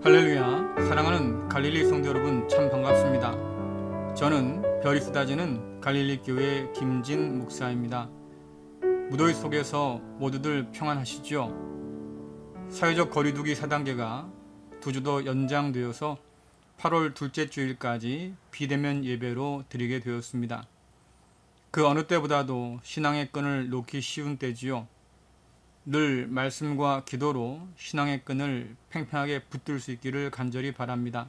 할렐루야, 사랑하는 갈릴리 성도 여러분, 참 반갑습니다. 저는 별이 쏟아지는 갈릴리 교회 김진 목사입니다. 무더위 속에서 모두들 평안하시죠? 사회적 거리두기 4단계가 두 주 더 연장되어서 8월 둘째 주일까지 비대면 예배로 드리게 되었습니다. 그 어느 때보다도 신앙의 끈을 놓기 쉬운 때지요. 늘 말씀과 기도로 신앙의 끈을 팽팽하게 붙들 수 있기를 간절히 바랍니다.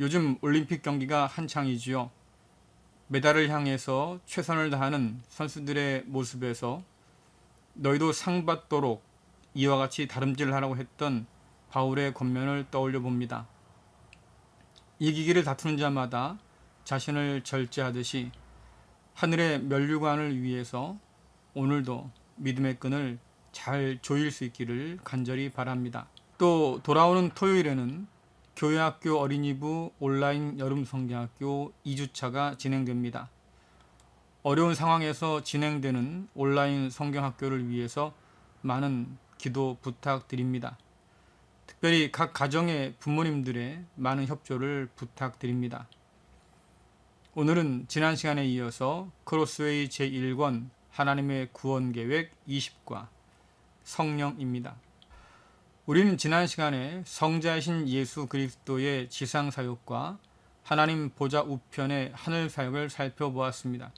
요즘 올림픽 경기가 한창이지요. 메달을 향해서 최선을 다하는 선수들의 모습에서 너희도 상 받도록 이와 같이 다름질하라고 했던 바울의 권면을 떠올려 봅니다. 이기기를 다투는 자마다 자신을 절제하듯이 하늘의 면류관을 위해서 오늘도 믿음의 끈을 잘 조일 수 있기를 간절히 바랍니다. 또 돌아오는 토요일에는 교회학교 어린이부 온라인 여름성경학교 2주차가 진행됩니다. 어려운 상황에서 진행되는 온라인 성경학교를 위해서 많은 기도 부탁드립니다. 특별히 각 가정의 부모님들의 많은 협조를 부탁드립니다. 오늘은 지난 시간에 이어서 크로스웨이 제1권 하나님의 구원계획 20과 성령입니다. 우리는 지난 시간에 성자이신 예수 그리스도의 지상사역과 하나님 보좌 우편의 하늘사역을 살펴보았습니다.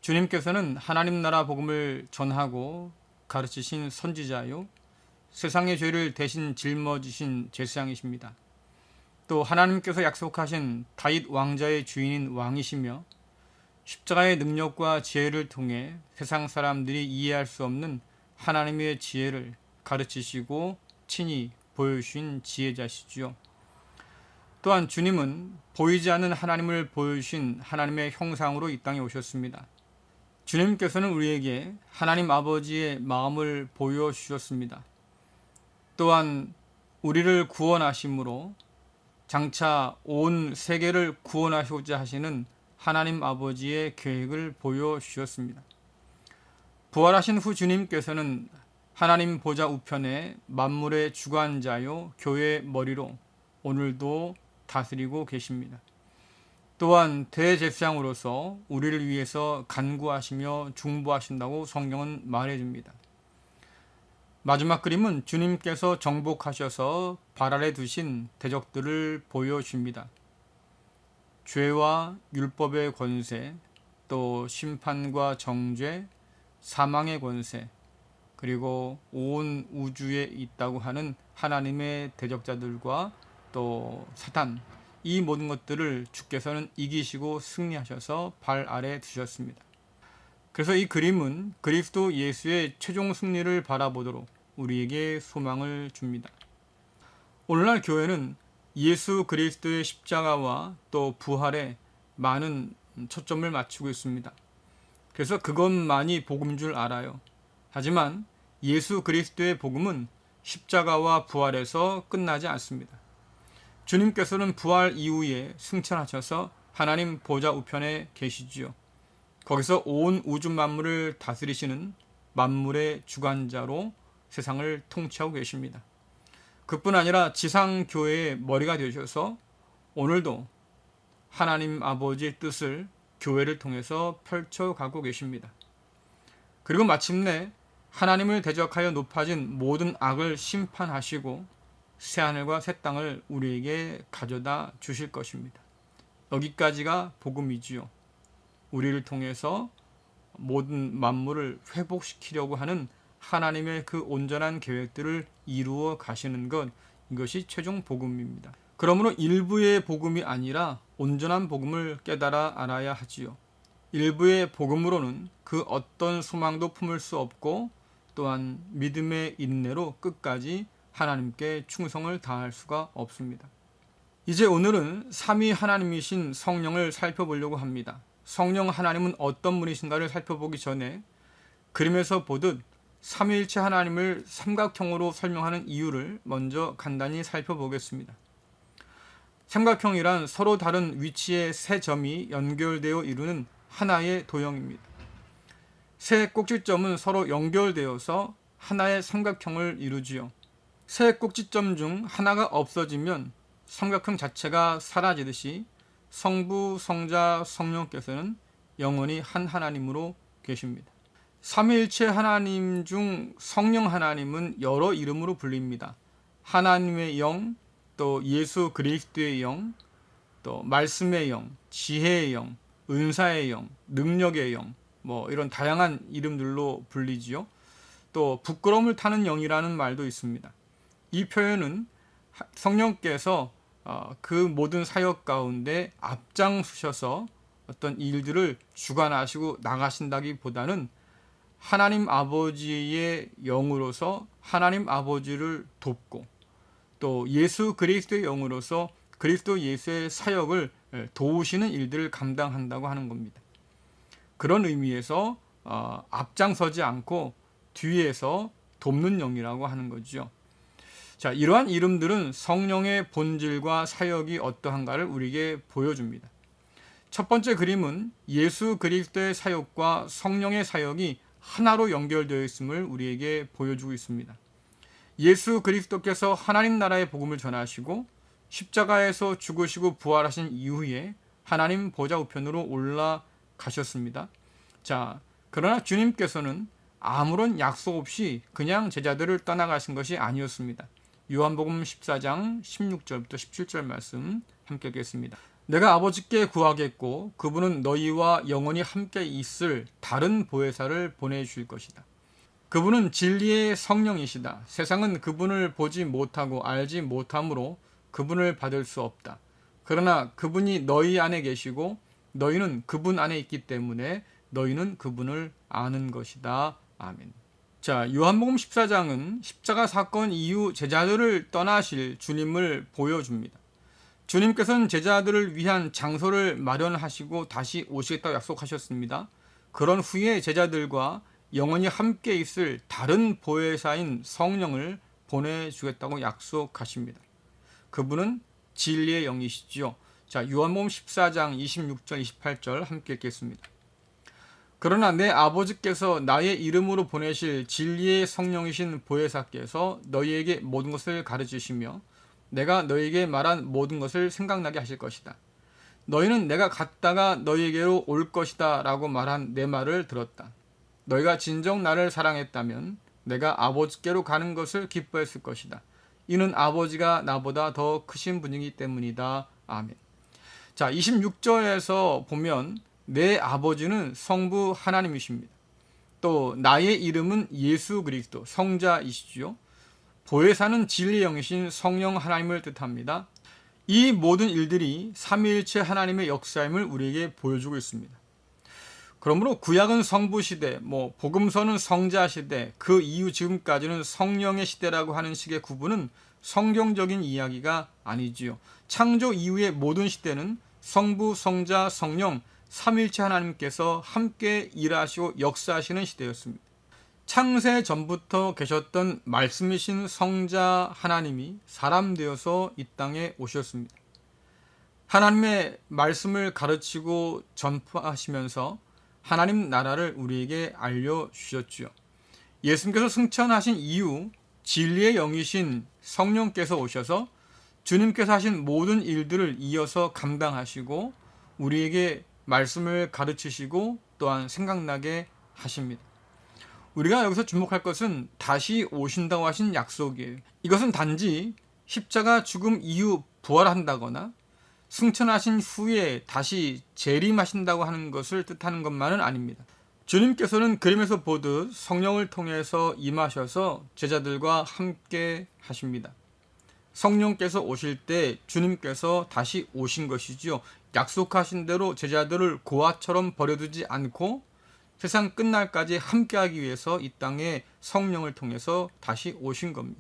주님께서는 하나님 나라 복음을 전하고 가르치신 선지자요, 세상의 죄를 대신 짊어지신 제사장이십니다. 또 하나님께서 약속하신 다윗 왕자의 주인인 왕이시며 십자가의 능력과 지혜를 통해 세상 사람들이 이해할 수 없는 하나님의 지혜를 가르치시고 친히 보여주신 지혜자시지요. 또한 주님은 보이지 않는 하나님을 보여주신 하나님의 형상으로 이 땅에 오셨습니다. 주님께서는 우리에게 하나님 아버지의 마음을 보여주셨습니다. 또한 우리를 구원하심으로 장차 온 세계를 구원하시고자 하시는 하나님 아버지의 계획을 보여주셨습니다. 부활하신 후 주님께서는 하나님 보좌 우편에 만물의 주관자요 교회의 머리로 오늘도 다스리고 계십니다. 또한 대제사장으로서 우리를 위해서 간구하시며 중보하신다고 성경은 말해줍니다. 마지막 그림은 주님께서 정복하셔서 발 아래 두신 대적들을 보여줍니다. 죄와 율법의 권세, 또 심판과 정죄, 사망의 권세, 그리고 온 우주에 있다고 하는 하나님의 대적자들과 또 사탄, 이 모든 것들을 주께서는 이기시고 승리하셔서 발 아래 두셨습니다. 그래서 이 그림은 그리스도 예수의 최종 승리를 바라보도록 우리에게 소망을 줍니다. 오늘날 교회는 예수 그리스도의 십자가와 또 부활에 많은 초점을 맞추고 있습니다. 그래서 그것만이 복음인 줄 알아요. 하지만 예수 그리스도의 복음은 십자가와 부활에서 끝나지 않습니다. 주님께서는 부활 이후에 승천하셔서 하나님 보좌 우편에 계시지요. 거기서 온 우주 만물을 다스리시는 만물의 주관자로 세상을 통치하고 계십니다. 그뿐 아니라 지상교회의 머리가 되셔서 오늘도 하나님 아버지의 뜻을 교회를 통해서 펼쳐가고 계십니다. 그리고 마침내 하나님을 대적하여 높아진 모든 악을 심판하시고 새하늘과 새 땅을 우리에게 가져다 주실 것입니다. 여기까지가 복음이지요. 우리를 통해서 모든 만물을 회복시키려고 하는 하나님의 그 온전한 계획들을 이루어 가시는 것, 이것이 최종 복음입니다. 그러므로 일부의 복음이 아니라 온전한 복음을 깨달아 알아야 하지요. 일부의 복음으로는 그 어떤 소망도 품을 수 없고 또한 믿음의 인내로 끝까지 하나님께 충성을 다할 수가 없습니다. 이제 오늘은 삼위 하나님이신 성령을 살펴보려고 합니다. 성령 하나님은 어떤 분이신가를 살펴보기 전에 그림에서 보듯 삼위일체 하나님을 삼각형으로 설명하는 이유를 먼저 간단히 살펴보겠습니다. 삼각형이란 서로 다른 위치의 세 점이 연결되어 이루는 하나의 도형입니다. 세 꼭지점은 서로 연결되어서 하나의 삼각형을 이루지요. 세 꼭지점 중 하나가 없어지면 삼각형 자체가 사라지듯이 성부, 성자, 성령께서는 영원히 한 하나님으로 계십니다. 삼위일체 하나님 중 성령 하나님은 여러 이름으로 불립니다. 하나님의 영, 또 예수 그리스도의 영, 또 말씀의 영, 지혜의 영, 은사의 영, 능력의 영, 이런 다양한 이름들로 불리지요. 또 부끄러움을 타는 영이라는 말도 있습니다. 이 표현은 성령께서 그 모든 사역 가운데 앞장서셔서 어떤 일들을 주관하시고 나가신다기보다는 하나님 아버지의 영으로서 하나님 아버지를 돕고 또 예수 그리스도의 영으로서 그리스도 예수의 사역을 도우시는 일들을 감당한다고 하는 겁니다. 그런 의미에서 앞장서지 않고 뒤에서 돕는 영이라고 하는 거죠. 자, 이러한 이름들은 성령의 본질과 사역이 어떠한가를 우리에게 보여줍니다. 첫 번째 그림은 예수 그리스도의 사역과 성령의 사역이 하나로 연결되어 있음을 우리에게 보여주고 있습니다. 예수 그리스도께서 하나님 나라의 복음을 전하시고 십자가에서 죽으시고 부활하신 이후에 하나님 보좌 우편으로 올라가셨습니다. 자, 그러나 주님께서는 아무런 약속 없이 그냥 제자들을 떠나가신 것이 아니었습니다. 요한복음 14장 16절부터 17절 말씀 함께 읽겠습니다. 내가 아버지께 구하겠고 그분은 너희와 영원히 함께 있을 다른 보혜사를 보내주실 것이다. 그분은 진리의 성령이시다. 세상은 그분을 보지 못하고 알지 못하므로 그분을 받을 수 없다. 그러나 그분이 너희 안에 계시고 너희는 그분 안에 있기 때문에 너희는 그분을 아는 것이다. 아멘. 자, 요한복음 14장은 십자가 사건 이후 제자들을 떠나실 주님을 보여줍니다. 주님께서는 제자들을 위한 장소를 마련하시고 다시 오시겠다고 약속하셨습니다. 그런 후에 제자들과 영원히 함께 있을 다른 보혜사인 성령을 보내주겠다고 약속하십니다. 그분은 진리의 영이시지요. 자, 요한복음 14장 26절 28절 함께 읽겠습니다. 그러나 내 아버지께서 나의 이름으로 보내실 진리의 성령이신 보혜사께서 너희에게 모든 것을 가르치시며 내가 너희에게 말한 모든 것을 생각나게 하실 것이다. 너희는 내가 갔다가 너희에게로 올 것이다 라고 말한 내 말을 들었다. 너희가 진정 나를 사랑했다면 내가 아버지께로 가는 것을 기뻐했을 것이다. 이는 아버지가 나보다 더 크신 분이기 때문이다. 아멘. 자, 26절에서 보면 내 아버지는 성부 하나님이십니다. 또 나의 이름은 예수 그리스도 성자이시죠. 보혜사는 진리의 영이신 성령 하나님을 뜻합니다. 이 모든 일들이 삼위일체 하나님의 역사임을 우리에게 보여주고 있습니다. 그러므로 구약은 성부 시대, 복음서는 성자 시대, 그 이후 지금까지는 성령의 시대라고 하는 식의 구분은 성경적인 이야기가 아니지요. 창조 이후의 모든 시대는 성부, 성자, 성령 삼위일체 하나님께서 함께 일하시고 역사하시는 시대였습니다. 창세 전부터 계셨던 말씀이신 성자 하나님이 사람 되어서 이 땅에 오셨습니다. 하나님의 말씀을 가르치고 전파하시면서 하나님 나라를 우리에게 알려주셨죠. 예수님께서 승천하신 이후 진리의 영이신 성령께서 오셔서 주님께서 하신 모든 일들을 이어서 감당하시고 우리에게 말씀을 가르치시고 또한 생각나게 하십니다. 우리가 여기서 주목할 것은 다시 오신다고 하신 약속이에요. 이것은 단지 십자가 죽음 이후 부활한다거나 승천하신 후에 다시 재림하신다고 하는 것을 뜻하는 것만은 아닙니다. 주님께서는 그림에서 보듯 성령을 통해서 임하셔서 제자들과 함께 하십니다. 성령께서 오실 때 주님께서 다시 오신 것이지요. 약속하신 대로 제자들을 고아처럼 버려두지 않고 세상 끝날까지 함께하기 위해서 이 땅에 성령을 통해서 다시 오신 겁니다.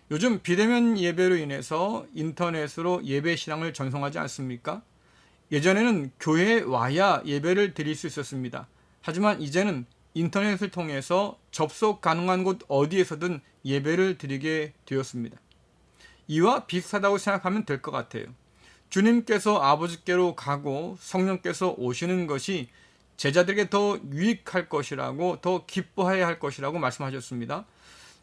요즘 비대면 예배로 인해서 인터넷으로 예배 신앙을 전송하지 않습니까? 예전에는 교회에 와야 예배를 드릴 수 있었습니다. 하지만 이제는 인터넷을 통해서 접속 가능한 곳 어디에서든 예배를 드리게 되었습니다. 이와 비슷하다고 생각하면 될 것 같아요. 주님께서 아버지께로 가고 성령께서 오시는 것이 제자들에게 더 유익할 것이라고, 더 기뻐해야 할 것이라고 말씀하셨습니다.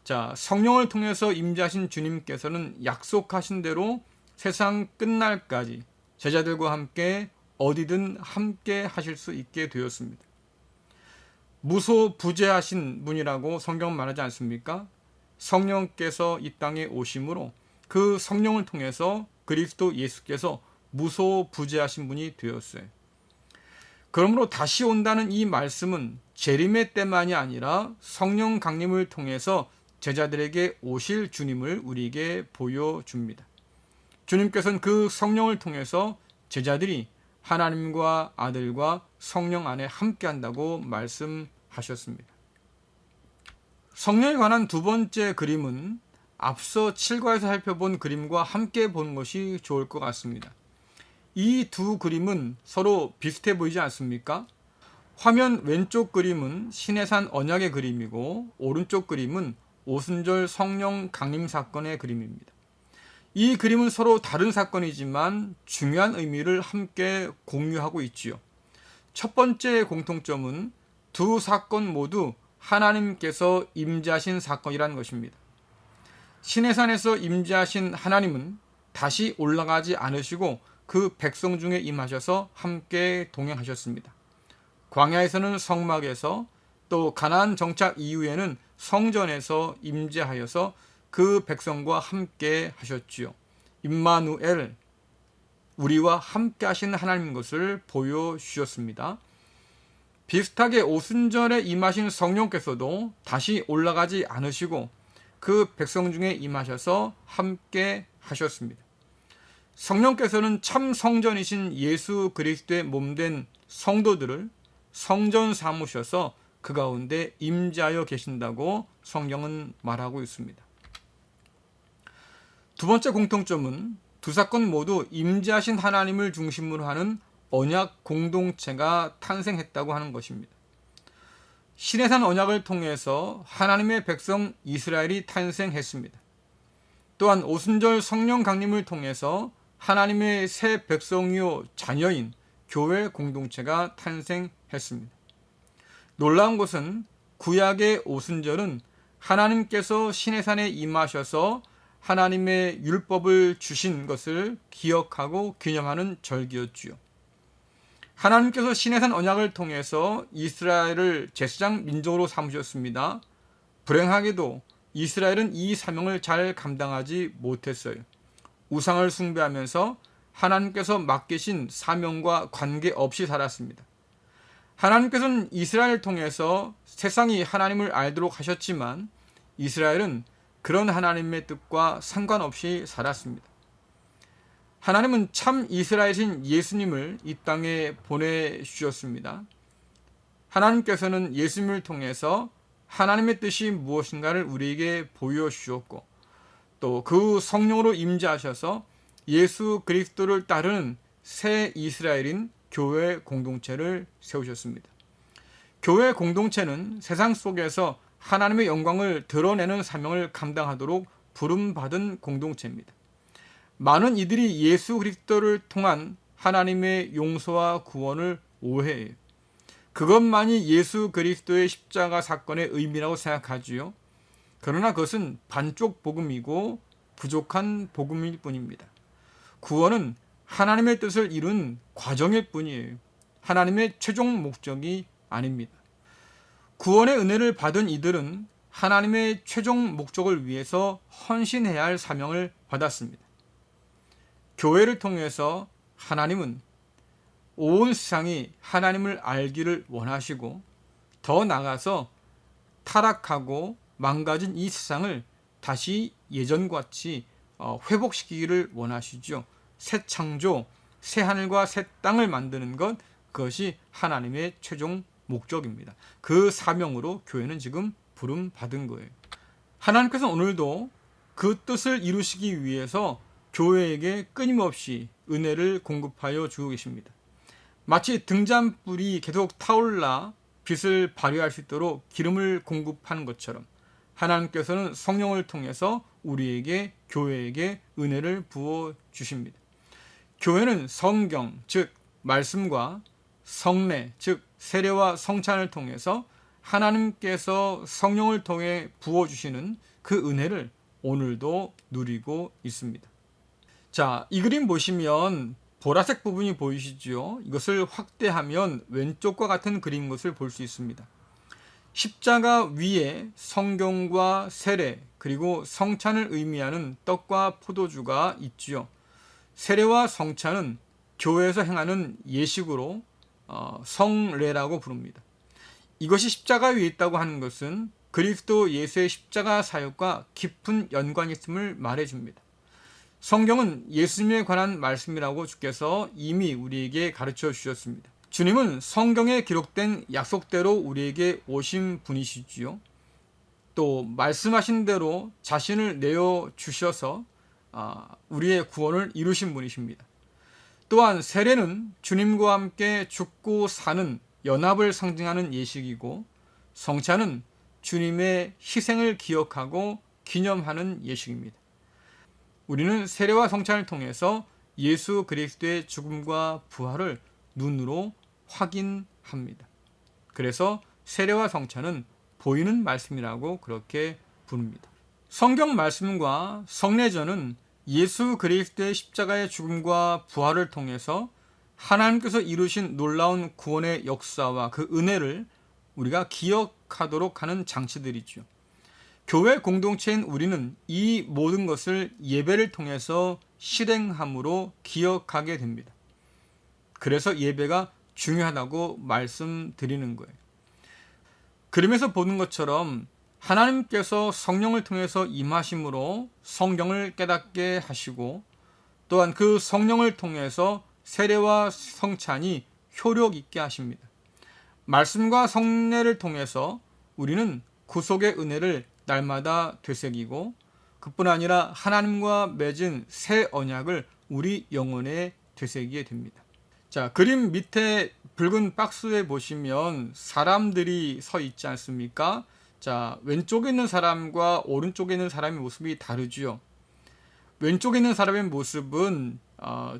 자, 성령을 통해서 임재하신 주님께서는 약속하신 대로 세상 끝날까지 제자들과 함께 어디든 함께 하실 수 있게 되었습니다. 무소부재하신 분이라고 성경은 말하지 않습니까? 성령께서 이 땅에 오심으로 그 성령을 통해서 그리스도 예수께서 무소부재하신 분이 되었어요. 그러므로 다시 온다는 이 말씀은 재림의 때만이 아니라 성령 강림을 통해서 제자들에게 오실 주님을 우리에게 보여줍니다. 주님께서는 그 성령을 통해서 제자들이 하나님과 아들과 성령 안에 함께한다고 말씀하셨습니다. 성령에 관한 두 번째 그림은 앞서 7과에서 살펴본 그림과 함께 보는 것이 좋을 것 같습니다. 이 두 그림은 서로 비슷해 보이지 않습니까? 화면 왼쪽 그림은 신해산 언약의 그림이고 오른쪽 그림은 오순절 성령 강림 사건의 그림입니다. 이 그림은 서로 다른 사건이지만 중요한 의미를 함께 공유하고 있지요. 첫 번째 공통점은 두 사건 모두 하나님께서 임재하신 사건이라는 것입니다. 시내산에서 임재하신 하나님은 다시 올라가지 않으시고 그 백성 중에 임하셔서 함께 동행하셨습니다. 광야에서는 성막에서, 또 가나안 정착 이후에는 성전에서 임재하여서 그 백성과 함께 하셨지요. 임마누엘, 우리와 함께 하시는 하나님인 것을 보여주셨습니다. 비슷하게 오순절에 임하신 성령께서도 다시 올라가지 않으시고 그 백성 중에 임하셔서 함께 하셨습니다. 성령께서는 참 성전이신 예수 그리스도의 몸된 성도들을 성전 삼으셔서 그 가운데 임재하여 계신다고 성경은 말하고 있습니다. 두 번째 공통점은 두 사건 모두 임재하신 하나님을 중심으로 하는 언약 공동체가 탄생했다고 하는 것입니다. 시내산 언약을 통해서 하나님의 백성 이스라엘이 탄생했습니다. 또한 오순절 성령 강림을 통해서 하나님의 새 백성이요 자녀인 교회 공동체가 탄생했습니다. 놀라운 것은 구약의 오순절은 하나님께서 시내산에 임하셔서 하나님의 율법을 주신 것을 기억하고 기념하는 절기였지요. 하나님께서 시내산 언약을 통해서 이스라엘을 제사장 민족으로 삼으셨습니다. 불행하게도 이스라엘은 이 사명을 잘 감당하지 못했어요. 우상을 숭배하면서 하나님께서 맡기신 사명과 관계없이 살았습니다. 하나님께서는 이스라엘을 통해서 세상이 하나님을 알도록 하셨지만 이스라엘은 그런 하나님의 뜻과 상관없이 살았습니다. 하나님은 참 이스라엘이신 예수님을 이 땅에 보내주셨습니다. 하나님께서는 예수님을 통해서 하나님의 뜻이 무엇인가를 우리에게 보여주셨고 또 그 성령으로 임재하셔서 예수 그리스도를 따르는 새 이스라엘인 교회 공동체를 세우셨습니다. 교회 공동체는 세상 속에서 하나님의 영광을 드러내는 사명을 감당하도록 부름받은 공동체입니다. 많은 이들이 예수 그리스도를 통한 하나님의 용서와 구원을 오해해요. 그것만이 예수 그리스도의 십자가 사건의 의미라고 생각하지요. 그러나 그것은 반쪽 복음이고 부족한 복음일 뿐입니다. 구원은 하나님의 뜻을 이룬 과정일 뿐이에요. 하나님의 최종 목적이 아닙니다. 구원의 은혜를 받은 이들은 하나님의 최종 목적을 위해서 헌신해야 할 사명을 받았습니다. 교회를 통해서 하나님은 온 세상이 하나님을 알기를 원하시고 더 나아가서 타락하고 망가진 이 세상을 다시 예전같이 회복시키기를 원하시죠. 새 창조, 새 하늘과 새 땅을 만드는 것, 그것이 하나님의 최종 목적입니다. 그 사명으로 교회는 지금 부름받은 거예요. 하나님께서 오늘도 그 뜻을 이루시기 위해서 교회에게 끊임없이 은혜를 공급하여 주고 계십니다. 마치 등잔불이 계속 타올라 빛을 발휘할 수 있도록 기름을 공급하는 것처럼 하나님께서는 성령을 통해서 우리에게, 교회에게 은혜를 부어 주십니다. 교회는 성경, 즉 말씀과 성례, 즉 세례와 성찬을 통해서 하나님께서 성령을 통해 부어주시는 그 은혜를 오늘도 누리고 있습니다. 자, 이 그림 보시면 보라색 부분이 보이시죠? 이것을 확대하면 왼쪽과 같은 그림인 것을 볼 수 있습니다. 십자가 위에 성경과 세례 그리고 성찬을 의미하는 떡과 포도주가 있지요. 세례와 성찬은 교회에서 행하는 예식으로 성례라고 부릅니다. 이것이 십자가 위에 있다고 하는 것은 그리스도 예수의 십자가 사역과 깊은 연관이 있음을 말해줍니다. 성경은 예수님에 관한 말씀이라고 주께서 이미 우리에게 가르쳐 주셨습니다. 주님은 성경에 기록된 약속대로 우리에게 오신 분이시지요. 또 말씀하신 대로 자신을 내어 주셔서 우리의 구원을 이루신 분이십니다. 또한 세례는 주님과 함께 죽고 사는 연합을 상징하는 예식이고, 성찬은 주님의 희생을 기억하고 기념하는 예식입니다. 우리는 세례와 성찬을 통해서 예수 그리스도의 죽음과 부활을 눈으로 확인합니다. 그래서 세례와 성찬은 보이는 말씀이라고 그렇게 부릅니다. 성경 말씀과 성례전은 예수 그리스도의 십자가의 죽음과 부활을 통해서 하나님께서 이루신 놀라운 구원의 역사와 그 은혜를 우리가 기억하도록 하는 장치들이죠. 교회 공동체인 우리는 이 모든 것을 예배를 통해서 실행함으로 기억하게 됩니다. 그래서 예배가 중요하다고 말씀드리는 거예요. 그림에서 보는 것처럼 하나님께서 성령을 통해서 임하심으로 성경을 깨닫게 하시고, 또한 그 성령을 통해서 세례와 성찬이 효력 있게 하십니다. 말씀과 성례를 통해서 우리는 구속의 은혜를 날마다 되새기고, 그뿐 아니라 하나님과 맺은 새 언약을 우리 영혼에 되새기게 됩니다. 자, 그림 밑에 붉은 박스에 보시면 사람들이 서 있지 않습니까? 자, 왼쪽에 있는 사람과 오른쪽에 있는 사람의 모습이 다르지요. 왼쪽에 있는 사람의 모습은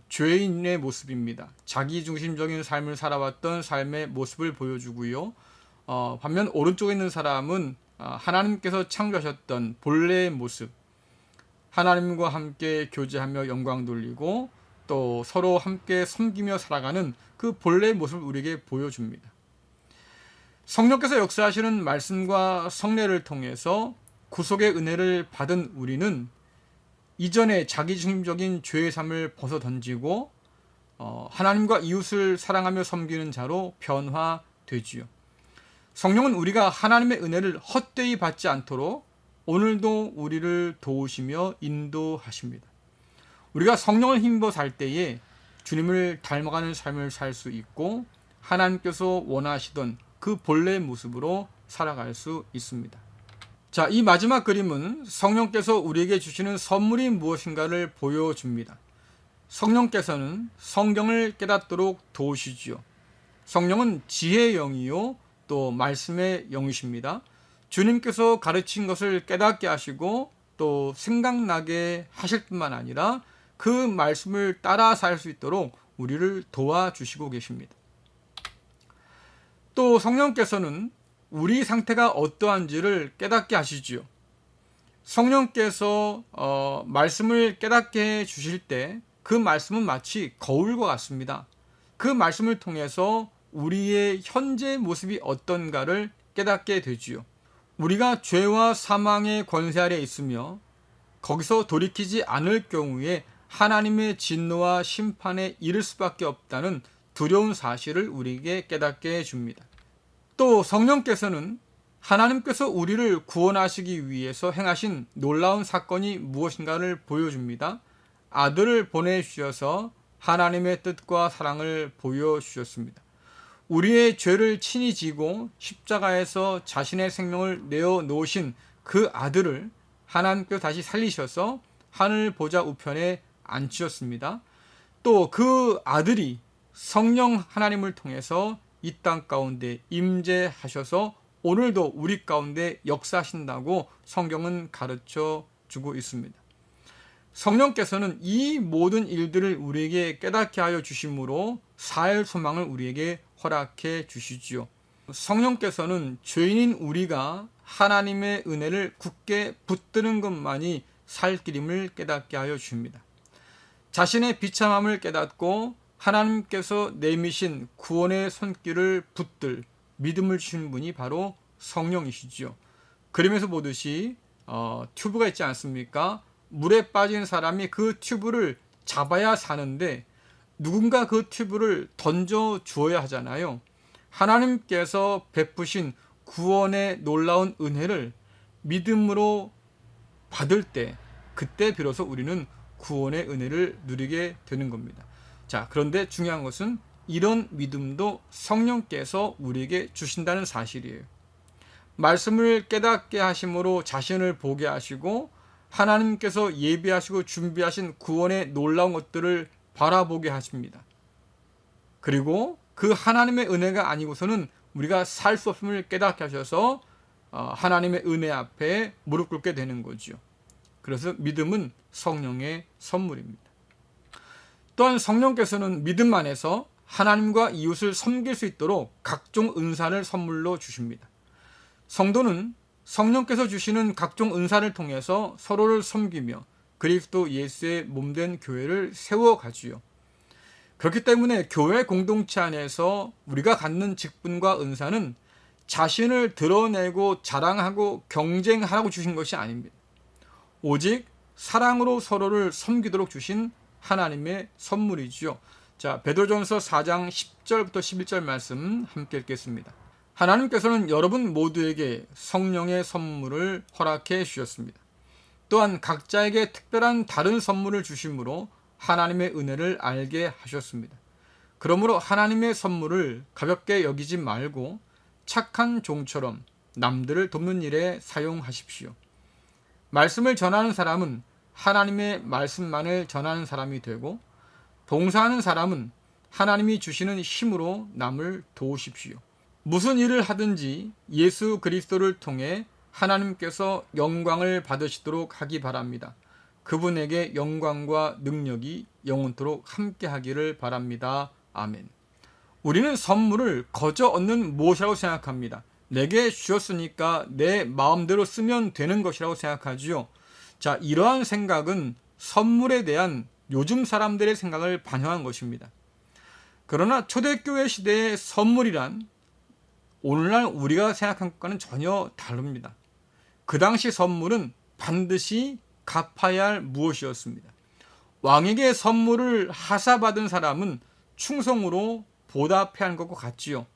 죄인의 모습입니다. 자기중심적인 삶을 살아왔던 삶의 모습을 보여주고요. 반면 오른쪽에 있는 사람은 하나님께서 창조하셨던 본래의 모습, 하나님과 함께 교제하며 영광 돌리고 또 서로 함께 섬기며 살아가는 그 본래의 모습을 우리에게 보여줍니다. 성령께서 역사하시는 말씀과 성례를 통해서 구속의 은혜를 받은 우리는 이전의 자기중심적인 죄의 삶을 벗어던지고 하나님과 이웃을 사랑하며 섬기는 자로 변화되지요. 성령은 우리가 하나님의 은혜를 헛되이 받지 않도록 오늘도 우리를 도우시며 인도하십니다. 우리가 성령을 힘입어 살 때에 주님을 닮아가는 삶을 살 수 있고, 하나님께서 원하시던 그 본래의 모습으로 살아갈 수 있습니다. 자, 이 마지막 그림은 성령께서 우리에게 주시는 선물이 무엇인가를 보여줍니다. 성령께서는 성경을 깨닫도록 도우시지요. 성령은 지혜의 영이요 또 말씀의 영이십니다. 주님께서 가르친 것을 깨닫게 하시고 또 생각나게 하실 뿐만 아니라 그 말씀을 따라 살 수 있도록 우리를 도와주시고 계십니다. 또 성령께서는 우리 상태가 어떠한지를 깨닫게 하시지요. 성령께서 말씀을 깨닫게 해 주실 때 그 말씀은 마치 거울과 같습니다. 그 말씀을 통해서 우리의 현재 모습이 어떤가를 깨닫게 되지요. 우리가 죄와 사망의 권세 아래 있으며 거기서 돌이키지 않을 경우에 하나님의 진노와 심판에 이를 수밖에 없다는 두려운 사실을 우리에게 깨닫게 해줍니다. 또 성령께서는 하나님께서 우리를 구원하시기 위해서 행하신 놀라운 사건이 무엇인가를 보여줍니다. 아들을 보내주셔서 하나님의 뜻과 사랑을 보여주셨습니다. 우리의 죄를 친히 지고 십자가에서 자신의 생명을 내어놓으신 그 아들을 하나님께서 다시 살리셔서 하늘 보좌 우편에 앉히셨습니다. 또 그 아들이 성령 하나님을 통해서 이 땅 가운데 임재하셔서 오늘도 우리 가운데 역사하신다고 성경은 가르쳐 주고 있습니다. 성령께서는 이 모든 일들을 우리에게 깨닫게 하여 주심으로 살 소망을 우리에게 허락해 주시지요. 성령께서는 죄인인 우리가 하나님의 은혜를 굳게 붙드는 것만이 살 길임을 깨닫게 하여 주십니다. 자신의 비참함을 깨닫고 하나님께서 내미신 구원의 손길을 붙들 믿음을 주신 분이 바로 성령이시죠. 그림에서 보듯이 튜브가 있지 않습니까? 물에 빠진 사람이 그 튜브를 잡아야 사는데 누군가 그 튜브를 던져 주어야 하잖아요. 하나님께서 베푸신 구원의 놀라운 은혜를 믿음으로 받을 때, 그때 비로소 우리는 구원의 은혜를 누리게 되는 겁니다. 자, 그런데 중요한 것은 이런 믿음도 성령께서 우리에게 주신다는 사실이에요. 말씀을 깨닫게 하심으로 자신을 보게 하시고 하나님께서 예비하시고 준비하신 구원의 놀라운 것들을 바라보게 하십니다. 그리고 그 하나님의 은혜가 아니고서는 우리가 살 수 없음을 깨닫게 하셔서 하나님의 은혜 앞에 무릎 꿇게 되는 거죠. 그래서 믿음은 성령의 선물입니다. 또한 성령께서는 믿음 안에서 하나님과 이웃을 섬길 수 있도록 각종 은사를 선물로 주십니다. 성도는 성령께서 주시는 각종 은사를 통해서 서로를 섬기며 그리스도 예수의 몸된 교회를 세워가지요. 그렇기 때문에 교회 공동체 안에서 우리가 갖는 직분과 은사는 자신을 드러내고 자랑하고 경쟁하라고 주신 것이 아닙니다. 오직 사랑으로 서로를 섬기도록 주신 하나님의 선물이지요. 자, 베드로전서 4장 10절부터 11절 말씀 함께 읽겠습니다. 하나님께서는 여러분 모두에게 성령의 선물을 허락해 주셨습니다. 또한 각자에게 특별한 다른 선물을 주심으로 하나님의 은혜를 알게 하셨습니다. 그러므로 하나님의 선물을 가볍게 여기지 말고 착한 종처럼 남들을 돕는 일에 사용하십시오. 말씀을 전하는 사람은 하나님의 말씀만을 전하는 사람이 되고, 봉사하는 사람은 하나님이 주시는 힘으로 남을 도우십시오. 무슨 일을 하든지 예수 그리스도를 통해 하나님께서 영광을 받으시도록 하기 바랍니다. 그분에게 영광과 능력이 영원토록 함께 하기를 바랍니다. 아멘. 우리는 선물을 거저 얻는 무엇이라고 생각합니다. 내게 주셨으니까 내 마음대로 쓰면 되는 것이라고 생각하지요. 자, 이러한 생각은 선물에 대한 요즘 사람들의 생각을 반영한 것입니다. 그러나 초대교회 시대의 선물이란 오늘날 우리가 생각한 것과는 전혀 다릅니다. 그 당시 선물은 반드시 갚아야 할 무엇이었습니다. 왕에게 선물을 하사받은 사람은 충성으로 보답해야 하는 것과 같지요.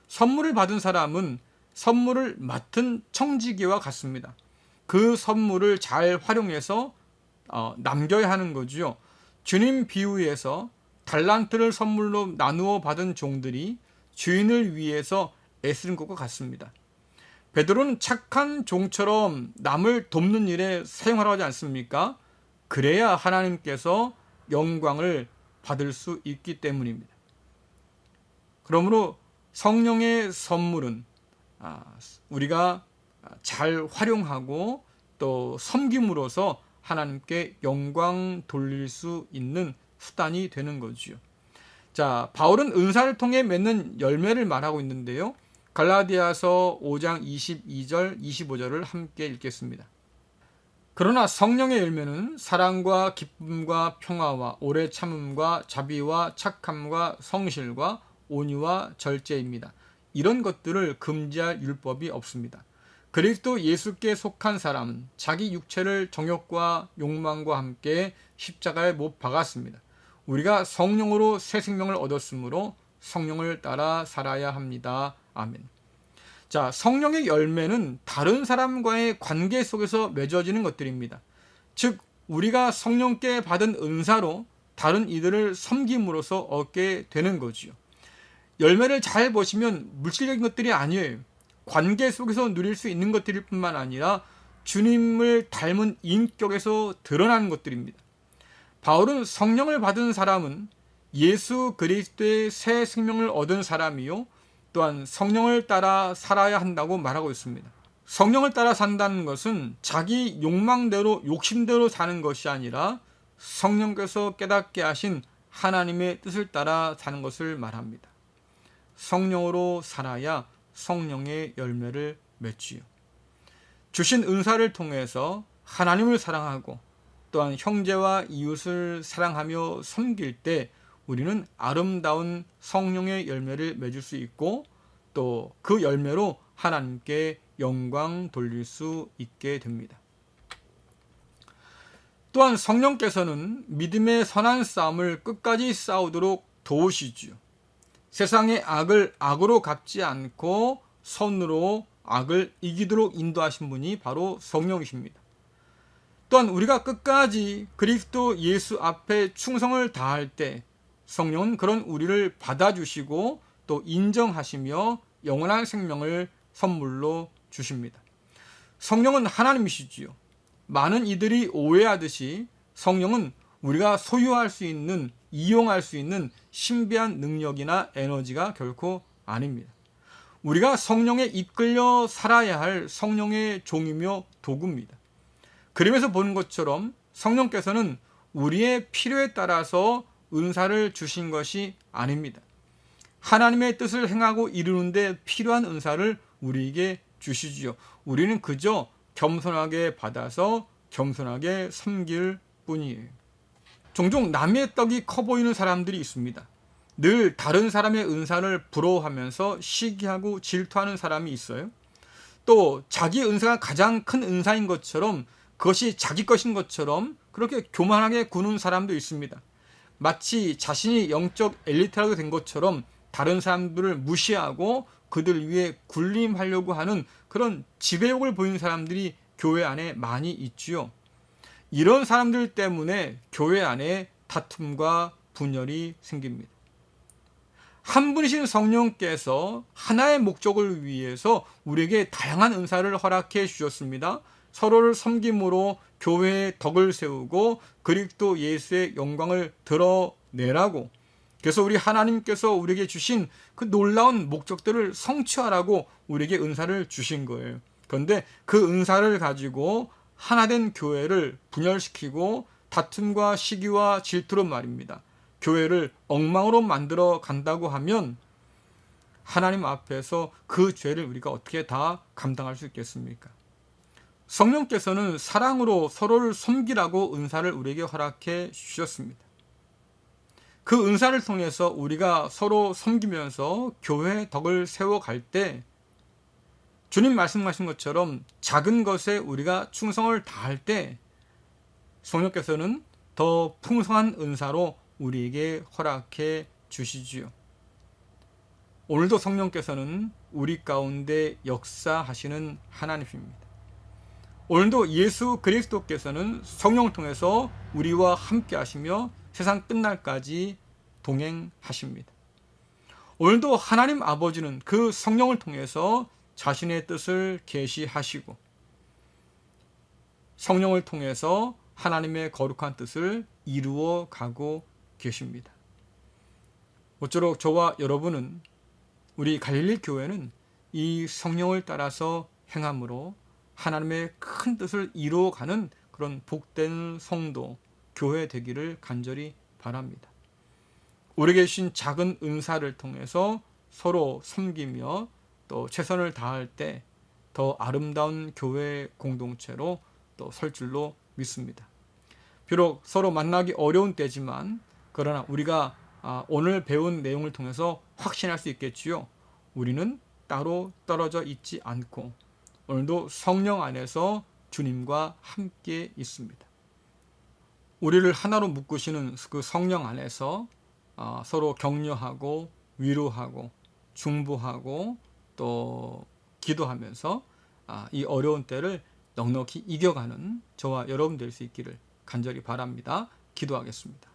선물을 받은 사람은 선물을 맡은 청지기와 같습니다. 그 선물을 잘 활용해서 남겨야 하는 거지요. 주님 비유에서 달란트를 선물로 나누어 받은 종들이 주인을 위해서 애쓰는 것과 같습니다. 베드로는 착한 종처럼 남을 돕는 일에 사용하라고 하지 않습니까? 그래야 하나님께서 영광을 받을 수 있기 때문입니다. 그러므로 성령의 선물은 우리가 잘 활용하고 또 섬김으로써 하나님께 영광 돌릴 수 있는 수단이 되는 거지요. 자, 바울은 은사를 통해 맺는 열매를 말하고 있는데요. 갈라디아서 5장 22절, 25절을 함께 읽겠습니다. 그러나 성령의 열매는 사랑과 기쁨과 평화와 오래 참음과 자비와 착함과 성실과 온유와 절제입니다. 이런 것들을 금지할 율법이 없습니다. 그리스도 예수께 속한 사람은 자기 육체를 정욕과 욕망과 함께 십자가에 못 박았습니다. 우리가 성령으로 새 생명을 얻었으므로 성령을 따라 살아야 합니다. 아멘. 자, 성령의 열매는 다른 사람과의 관계 속에서 맺어지는 것들입니다. 즉, 우리가 성령께 받은 은사로 다른 이들을 섬김으로써 얻게 되는 거지요. 열매를 잘 보시면 물질적인 것들이 아니에요. 관계 속에서 누릴 수 있는 것들일 뿐만 아니라 주님을 닮은 인격에서 드러나는 것들입니다. 바울은 성령을 받은 사람은 예수 그리스도의 새 생명을 얻은 사람이요, 또한 성령을 따라 살아야 한다고 말하고 있습니다. 성령을 따라 산다는 것은 자기 욕망대로 욕심대로 사는 것이 아니라 성령께서 깨닫게 하신 하나님의 뜻을 따라 사는 것을 말합니다. 성령으로 살아야 성령의 열매를 맺지요. 주신 은사를 통해서 하나님을 사랑하고 또한 형제와 이웃을 사랑하며 섬길 때 우리는 아름다운 성령의 열매를 맺을 수 있고 또 그 열매로 하나님께 영광 돌릴 수 있게 됩니다. 또한 성령께서는 믿음의 선한 싸움을 끝까지 싸우도록 도우시지요. 세상의 악을 악으로 갚지 않고 선으로 악을 이기도록 인도하신 분이 바로 성령이십니다. 또한 우리가 끝까지 그리스도 예수 앞에 충성을 다할 때 성령은 그런 우리를 받아주시고 또 인정하시며 영원한 생명을 선물로 주십니다. 성령은 하나님이시지요. 많은 이들이 오해하듯이 성령은 우리가 소유할 수 있는, 이용할 수 있는 신비한 능력이나 에너지가 결코 아닙니다. 우리가 성령에 이끌려 살아야 할 성령의 종이며 도구입니다. 그림에서 보는 것처럼 성령께서는 우리의 필요에 따라서 은사를 주신 것이 아닙니다. 하나님의 뜻을 행하고 이루는 데 필요한 은사를 우리에게 주시지요. 우리는 그저 겸손하게 받아서 겸손하게 섬길 뿐이에요. 종종 남의 떡이 커 보이는 사람들이 있습니다. 늘 다른 사람의 은사를 부러워하면서 시기하고 질투하는 사람이 있어요. 또 자기 은사가 가장 큰 은사인 것처럼 그것이 자기 것인 것처럼 그렇게 교만하게 구는 사람도 있습니다. 마치 자신이 영적 엘리트라도 된 것처럼 다른 사람들을 무시하고 그들 위해 군림하려고 하는 그런 지배욕을 보이는 사람들이 교회 안에 많이 있지요. 이런 사람들 때문에 교회 안에 다툼과 분열이 생깁니다. 한 분이신 성령께서 하나의 목적을 위해서 우리에게 다양한 은사를 허락해 주셨습니다. 서로를 섬김으로 교회의 덕을 세우고 그리스도 예수의 영광을 드러내라고, 그래서 우리 하나님께서 우리에게 주신 그 놀라운 목적들을 성취하라고 우리에게 은사를 주신 거예요. 그런데 그 은사를 가지고 하나된 교회를 분열시키고 다툼과 시기와 질투로 말입니다, 교회를 엉망으로 만들어 간다고 하면 하나님 앞에서 그 죄를 우리가 어떻게 다 감당할 수 있겠습니까? 성령께서는 사랑으로 서로를 섬기라고 은사를 우리에게 허락해 주셨습니다. 그 은사를 통해서 우리가 서로 섬기면서 교회의 덕을 세워갈 때 주님 말씀하신 것처럼 작은 것에 우리가 충성을 다할 때 성령께서는 더 풍성한 은사로 우리에게 허락해 주시지요. 오늘도 성령께서는 우리 가운데 역사하시는 하나님입니다. 오늘도 예수 그리스도께서는 성령을 통해서 우리와 함께 하시며 세상 끝날까지 동행하십니다. 오늘도 하나님 아버지는 그 성령을 통해서 자신의 뜻을 계시하시고 성령을 통해서 하나님의 거룩한 뜻을 이루어 가고 계십니다. 모쪼록 저와 여러분은, 우리 갈릴리 교회는 이 성령을 따라서 행함으로 하나님의 큰 뜻을 이루어가는 그런 복된 성도, 교회 되기를 간절히 바랍니다. 우리에게 주신 작은 은사를 통해서 서로 섬기며 또 최선을 다할 때 더 아름다운 교회 공동체로 또 설 줄로 믿습니다. 비록 서로 만나기 어려운 때지만 그러나 우리가 오늘 배운 내용을 통해서 확신할 수 있겠지요. 우리는 따로 떨어져 있지 않고 오늘도 성령 안에서 주님과 함께 있습니다. 우리를 하나로 묶으시는 그 성령 안에서 서로 격려하고 위로하고 중보하고 또 기도하면서 이 어려운 때를 넉넉히 이겨가는 저와 여러분 될 수 있기를 간절히 바랍니다. 기도하겠습니다.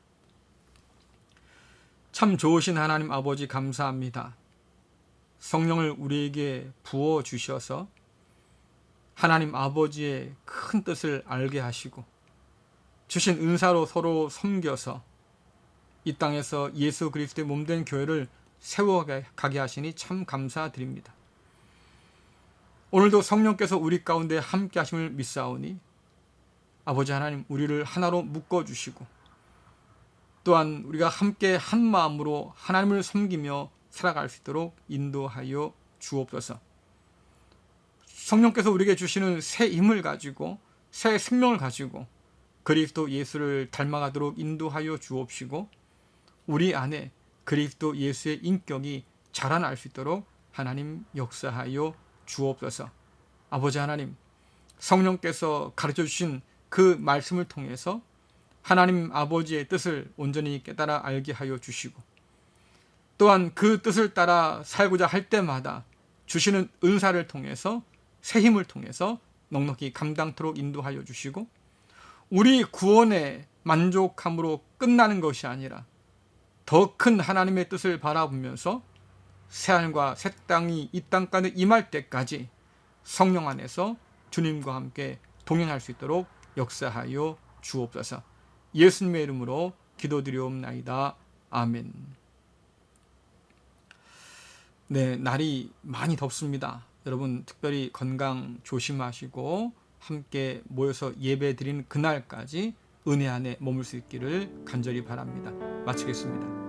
참 좋으신 하나님 아버지, 감사합니다. 성령을 우리에게 부어 주셔서 하나님 아버지의 큰 뜻을 알게 하시고 주신 은사로 서로 섬겨서 이 땅에서 예수 그리스도의 몸된 교회를 세워가게 하시니 참 감사드립니다. 오늘도 성령께서 우리 가운데 함께 하심을 믿사오니 아버지 하나님, 우리를 하나로 묶어주시고 또한 우리가 함께 한 마음으로 하나님을 섬기며 살아갈 수 있도록 인도하여 주옵소서. 성령께서 우리에게 주시는 새 힘을 가지고 새 생명을 가지고 그리스도 예수를 닮아가도록 인도하여 주옵시고 우리 안에 그리스도 예수의 인격이 자라날 수 있도록 하나님 역사하여 주옵소서. 아버지 하나님, 성령께서 가르쳐 주신 그 말씀을 통해서 하나님 아버지의 뜻을 온전히 깨달아 알게 하여 주시고 또한 그 뜻을 따라 살고자 할 때마다 주시는 은사를 통해서 새 힘을 통해서 넉넉히 감당토록 인도하여 주시고 우리 구원에 만족함으로 끝나는 것이 아니라 더 큰 하나님의 뜻을 바라보면서 새하늘과 새 땅이 이 땅가운데 임할 때까지 성령 안에서 주님과 함께 동행할 수 있도록 역사하여 주옵소서. 예수님의 이름으로 기도드리옵나이다. 아멘. 네, 날이 많이 덥습니다. 여러분 특별히 건강 조심하시고 함께 모여서 예배 드리는 그날까지 은혜 안에 머물 수 있기를 간절히 바랍니다. 마치겠습니다.